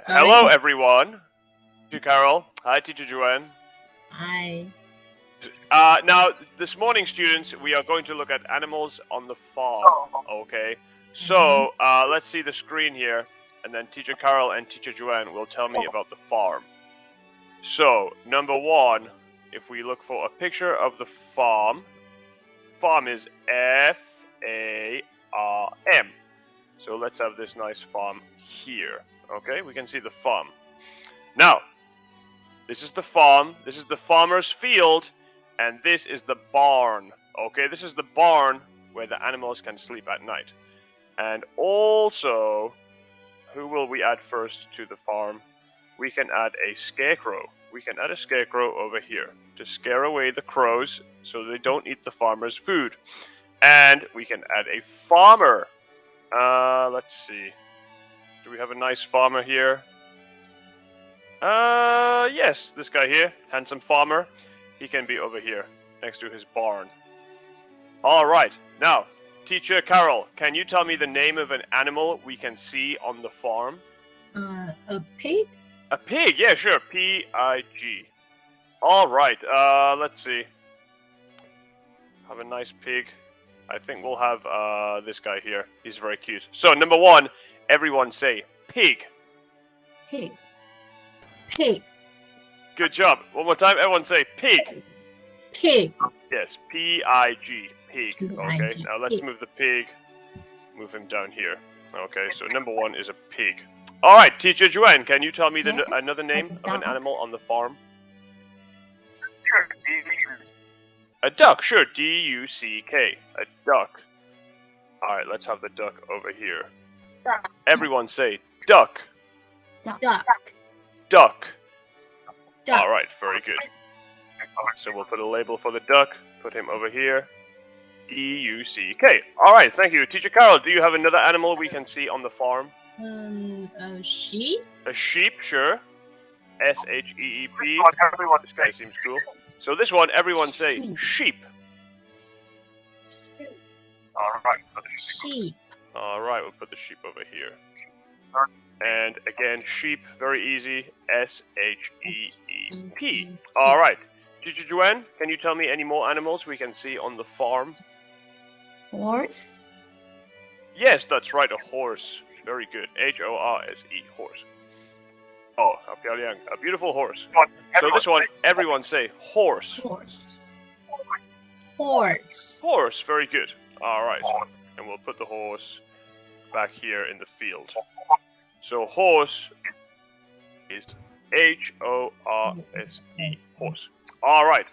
Sorry. Hello, everyone. Teacher Carol. Hi, Teacher Joanne. Hi. Now, this morning, students, we are going to look at animals on the farm. Okay. So, let's see the screen here, and then Teacher Carol and Teacher Joanne will tell me about the farm. So, number one, if we look for a picture of the farm is F-A-R-M. So let's have this nice farm here. Okay, we can see the farm. Now, this is the farm, this is the farmer's field, and this is the barn. Okay, this is the barn where the animals can sleep at night. And also, who will we add first to the farm? We can add a scarecrow. We can add a scarecrow over here to scare away the crows so they don't eat the farmer's food. And we can add a farmer. Let's see. Do we have a nice farmer here? Yes, this guy here, handsome farmer. He can be over here next to his barn. All right. Now, Teacher Carol, can you tell me the name of an animal we can see on the farm? A pig? A pig, yeah, sure. P-I-G. All right, let's see. Have a nice pig. I think we'll have this guy here. He's very cute. So, number one, everyone say pig. Pig. Pig. Good job. One more time, everyone say pig. Pig. Yes, P-I-G. Pig. Okay, P-I-G, now let's pig. move the pig. Move him down here. Okay, so number one is a pig. All right, Teacher Joanne, can you tell me Yes, another name of an duck. animal on the farm? Sure, A duck, sure. D-U-C-K. A duck. All right, let's have the duck over here. Duck. Everyone say duck. Duck. Duck. Duck. All right, very good. So we'll put a label for the duck. Put him over here. D-U-C-K. All right, thank you. Teacher Carol, do you have another animal we can see on the farm? A sheep? A sheep, sure. S-H-E-E-P. Everyone This guy seems cool. So this one, everyone say sheep. Alright, Sheep. All right, we'll put the sheep over here. And again, sheep, very easy. S-H-E-E-P. All right. Teacher Joanne, can you tell me any more animals we can see on the farm? Horse? Yes, that's right, a horse. Very good. H-O-R-S-E, horse. Oh, a beautiful horse. So this one, everyone say horse. Horse. Horse. Horse, very good. All right. And we'll put the horse back here in the field. So horse is H-O-R-S-E, horse. All right.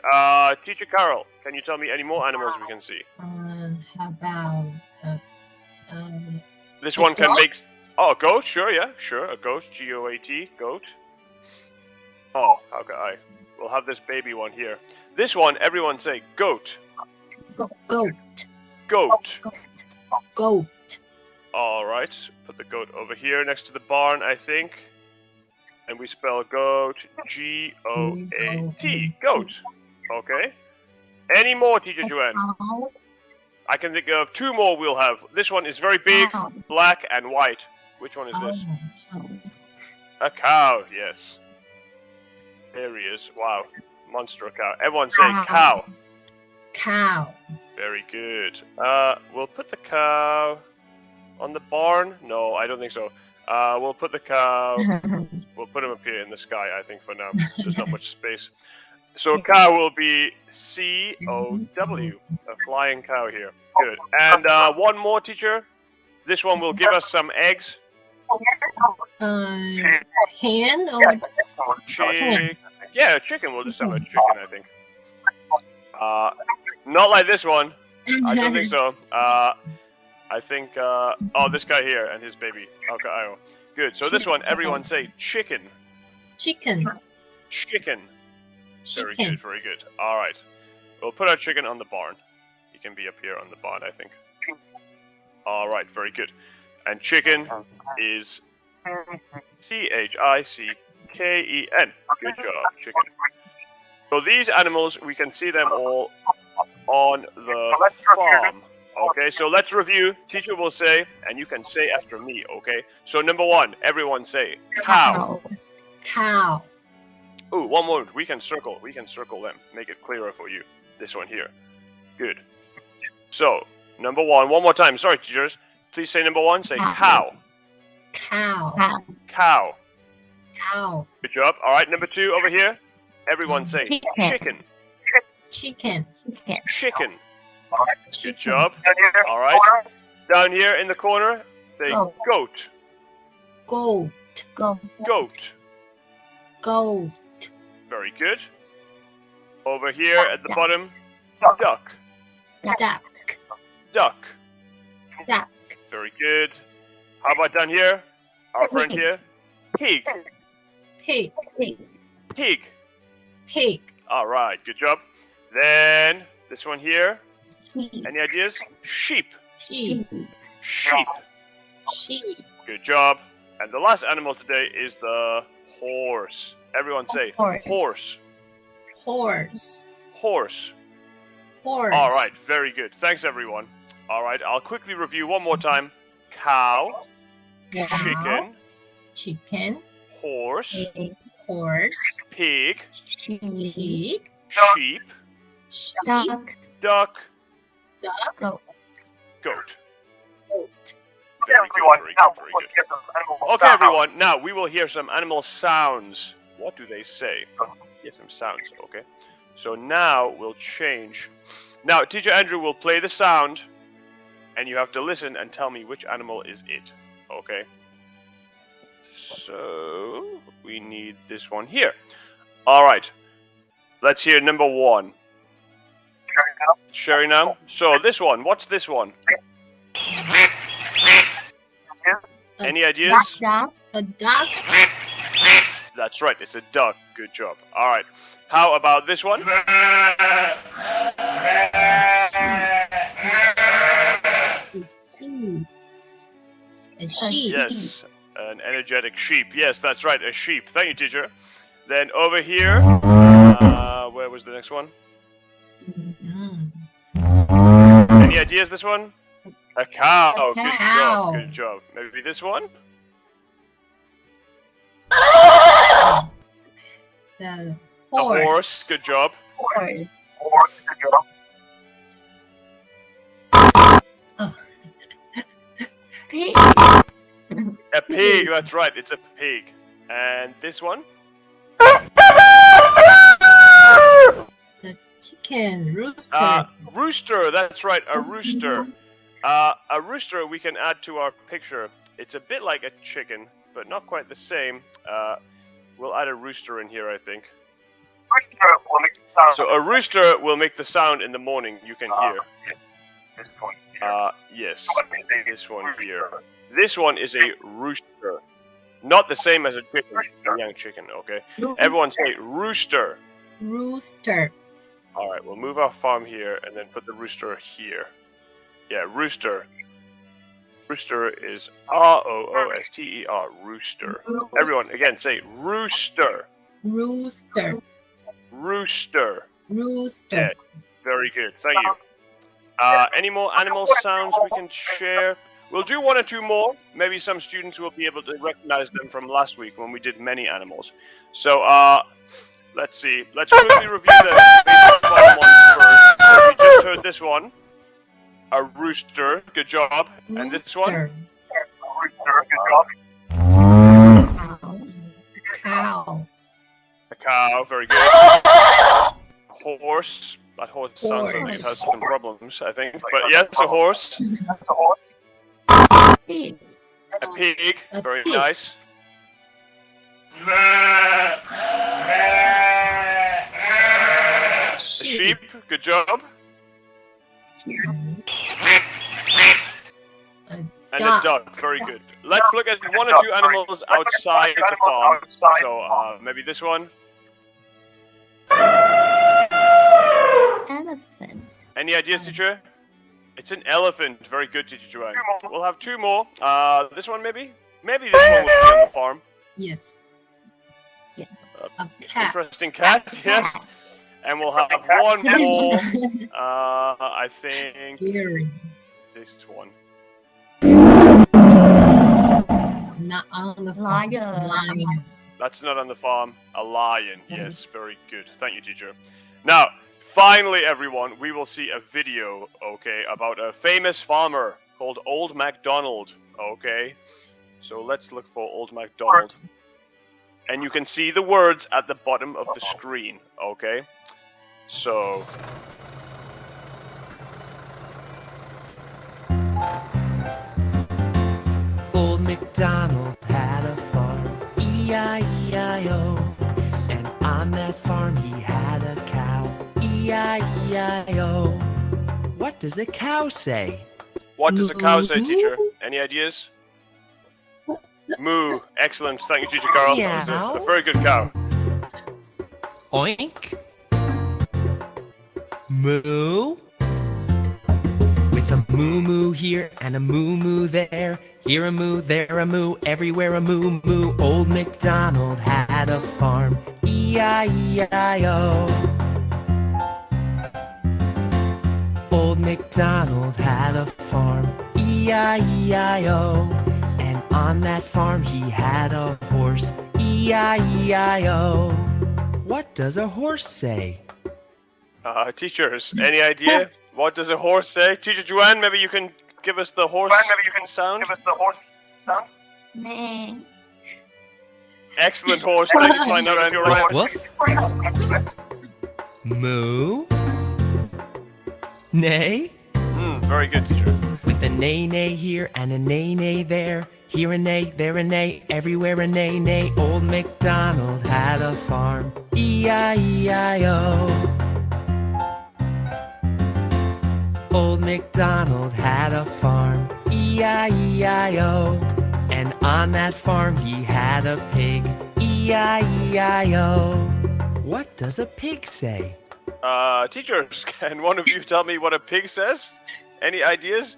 Teacher Carol, can you tell me any more animals we can see? How about This a one can goat? make... Oh, a goat, sure, yeah, sure. A goat, G-O-A-T, goat. Oh, okay. We'll have this baby one here. This one, everyone say goat. goat? Goat. Goat. All right. Put the goat over here next to the barn, I think. And we spell goat, G-O-A-T, goat. Okay. Any more, Teacher Joanne? Cow. I can think of two more we'll have. This one is very big, Cow. black and white. Which one is this? Cow. A cow, yes. There he is. Wow. Monster cow. Everyone say cow. Cow. Very good. We'll put the cow on the barn. No, I don't think so. We'll put the cow. We'll put him up here in the sky, I think, for now. There's not much space. So cow will be C-O-W. A flying cow here. Good. And one more, teacher. This one will give us some eggs. Hen or Yeah, chicken. We'll just have a chicken, I think. Not like this one. I don't think so. I think, oh, this guy here and his baby. Okay, oh. Good. So this one, everyone say chicken. Chicken. Chicken. Very good, very good. All right. We'll put our chicken on the barn. He can be up here on the barn, I think. All right, very good. And chicken is C-H-I-C-K-E-N. Good job, chicken. So these animals, we can see them all on the farm. Okay, so let's review. Teacher will say, and you can say after me, okay? So number 1, everyone say cow. Cow. Ooh, one more. We can circle them. Make it clearer for you. This one here. Good. So, number 1, one more time. Sorry, teachers. Please say number 1. Say cow. Cow. Cow. Cow. Good job. All right, number 2 over here. Everyone say chicken. Chicken. Chicken. Good Chicken. job. All right. Down here in the corner, say goat. Goat. Goat. Goat. Very good. Over here at the bottom, duck. Duck. Duck. Duck. Very good. How about down here? Our friend here, pig. Pig. Pig. Pig. All right, good job. Then this one here. Any ideas? Sheep. Sheep. Sheep. Sheep. Good job. And the last animal today is the horse. Everyone say horse. Horse. Horse. Horse. All right, very good. Thanks, everyone. All right, I'll quickly review one more time. Cow. Cow. Chicken. Chicken. Horse. Horse. Pig. Pig. Sheep. Sheep. Duck. Duck. Goat. Goat. Very good, very good, very good. Okay, everyone, now we will hear some animal sounds. What do they say? Hear some sounds, okay? So now we'll change. Now, Teacher Andrew will play the sound, and you have to listen and tell me which animal is it, okay? So, we need this one here. All right, let's hear number 1. Sherry now. So, this one, what's this one? Any ideas? A duck. That's right, it's a duck. Good job. All right. How about this one? A sheep. Yes, an energetic sheep. Yes, that's right, a sheep. Thank you, teacher. Then over here, where was the next one? Any ideas? This one? A cow. Good job. Good job. Maybe this one? The A horse. Good job. Horse. Good job. A pig. That's right. It's a pig. And this one? The chicken. Rooster. Rooster. That's right. A rooster. A rooster we can add to our picture. It's a bit like a chicken, but not quite the same. We'll add a rooster in here, I think. Rooster will make the sound. So a rooster will make the sound in the morning you can hear. Yes. This one. Yes. This one here. This one is a rooster. Not the same as a chicken, a young chicken, okay? Everyone say rooster. Rooster. Alright, we'll move our farm here and then put the rooster here. Yeah, rooster. Rooster is R-O-O-S-T-E-R. Rooster. Everyone, again, say rooster. Rooster. Rooster. Rooster. Yeah, very good. Thank you. Any more animal sounds we can share? We'll do 1 or 2 more. Maybe some students will be able to recognize them from last week when we did many animals. So, let's see. Let's quickly review the basic fun ones first. So we just heard this one. A rooster. Good job. And this one? Rooster. Good job. Cow. A cow. Very good. A horse. That horse sounds like it has some problems, I think. But yes, a horse. That's a horse. Pig. A pig. A Very pig. nice. A sheep. Good job. And a duck. Very good. Let's look at 1 or 2 animals outside the farm. So maybe this one. Elephant. Any ideas, teacher? It's an elephant. Very good, teacher Joanne. 2 more. We'll have 2 more. This one maybe? Maybe this one will be on the farm. Yes. Yes. A cat. Interesting cat. Yes. And we'll have 1 more. I think. Scary. this one. Not on the Lion. Lion. That's not on the farm. A lion. Yes, very good. Thank you, teacher. Now, finally, everyone, we will see a video, okay, about a famous farmer called Old MacDonald, okay? So let's look for Old MacDonald. And you can see the words at the bottom of the screen, okay? So... Old MacDonald had a farm, E-I-E-I-O. And on that farm he had a cow, E-I-E-I-O. What does a cow say? What does a cow say, teacher? Any ideas? Moo. Excellent. Thank you, teacher Carl. That was a very good cow. Oink. Moo. With a moo-moo here and a moo-moo there. Here a moo, there a moo, everywhere a moo-moo. Old MacDonald had a farm, E-I-E-I-O. Old MacDonald had a farm, E-I-E-I-O. And on that farm he had a horse, E-I-E-I-O. What does a horse say? Teachers, any idea? What does a horse say? Teacher Joanne, maybe you can give us the horse sound? Nah. Excellent horse. Let's find out if you're right. Woof. Moo. Neigh. Very good, teacher. With a neigh-neigh here and a neigh-neigh there. Here a neigh, there a neigh, everywhere a neigh-neigh. Old MacDonald had a farm, E-I-E-I-O. Old MacDonald had a farm, E-I-E-I-O. And on that farm he had a pig, E-I-E-I-O. What does a pig say? Teachers, can one of you tell me what a pig says? Any ideas?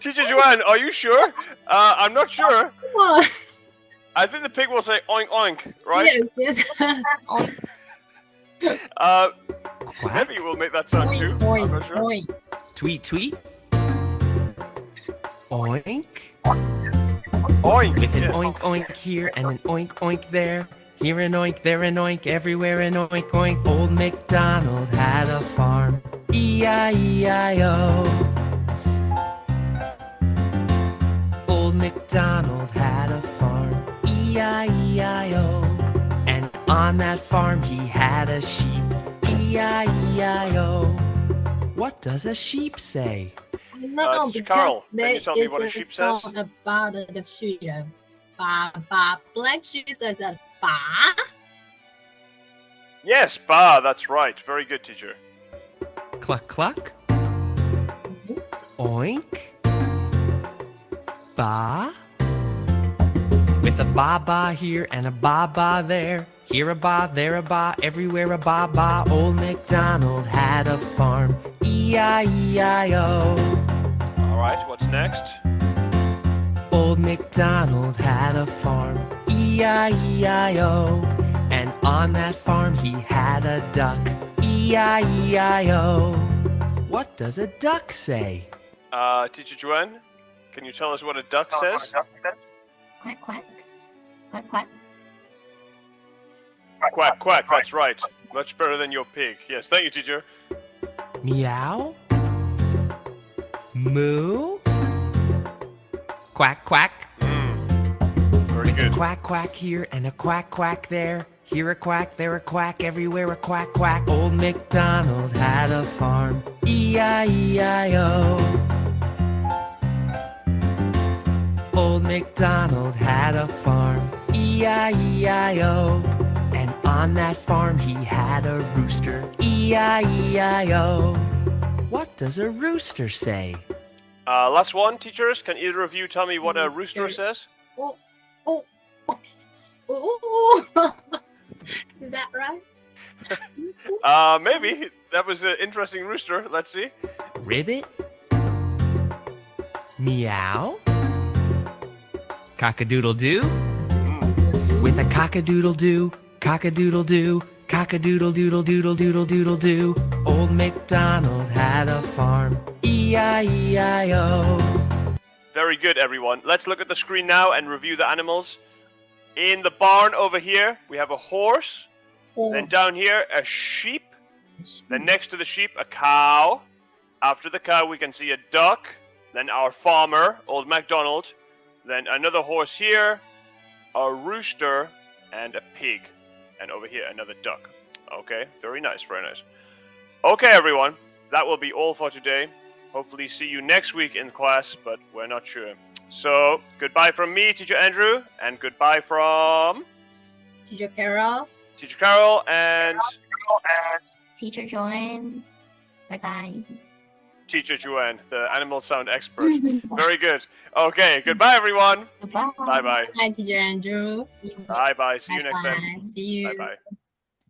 Teacher Joanne, are you sure? I'm not sure. What? I think the pig will say oink oink, right? Yes. Quack? Maybe we'll make that sound too. I'm not sure. Oink. Tweet, tweet. Oink. Oink. With an Yes. oink oink here and an oink oink there. Here an oink, there an oink, everywhere an oink oink. Old MacDonald had a farm, E-I-E-I-O. Old MacDonald had a farm, E-I-E-I-O. And on that farm he had a sheep, E-I-E-I-O. What does a sheep say? No, Teacher because Carl, can there you tell me is what a sheep says? song about the sheep. Ba ba, black sheep says that ba. Yes, ba, that's right. Very good, teacher. Cluck cluck. Oink. Ba. With a ba-ba here and a ba-ba there. Here a ba, there a ba, everywhere a ba-ba. Old MacDonald had a farm, E-I-E-I-O. Alright, what's next? Old MacDonald had a farm, E-I-E-I-O. And on that farm he had a duck, E-I-E-I-O. What does a duck say? Teacher Joanne, can you tell us what a duck says? Quack, quack. Quack, quack. Quack, quack, that's right. Much better than your pig. Yes, thank you, teacher. Meow? Moo? Quack, quack. Very A good. quack, quack here and a quack, quack there. Here a quack, there a quack, everywhere a quack, quack. Old MacDonald had a farm, E-I-E-I-O. Old MacDonald had a farm, E-I-E-I-O. And on that farm he had a rooster, E-I-E-I-O. What does a rooster say? Last one, teachers. Can either of you tell me what a rooster says? Oh, oh, oh. Is that right? Maybe. That was an interesting rooster. Let's see. Ribbit? Meow? Cock-a-doodle-doo? With a cock-a-doodle-doo, cock-a-doodle-doo, Cock-a-doodle doodle doodle doodle doodle doo. Old MacDonald had a farm. E-I-E-I-O. Very good, everyone. Let's look at the screen now and review the animals. In the barn over here, we have a horse. Then down here, a sheep. Then next to the sheep, a cow. After the cow, we can see a duck. Then our farmer, Old MacDonald. Then another horse here, a rooster, and a pig. And over here, another duck. Okay, very nice, very nice. Okay, everyone, that will be all for today. Hopefully see you next week in class, but we're not sure. So, goodbye from me, Teacher Andrew, and goodbye from Teacher Carol. Teacher Carol and Teacher Joanne. Bye-bye. Teacher Joanne, the animal sound expert. Very good. Okay, goodbye, everyone. Goodbye. Bye-bye. Hi, Teacher Andrew. Bye-bye. See you next time. Bye. See you. Bye-bye.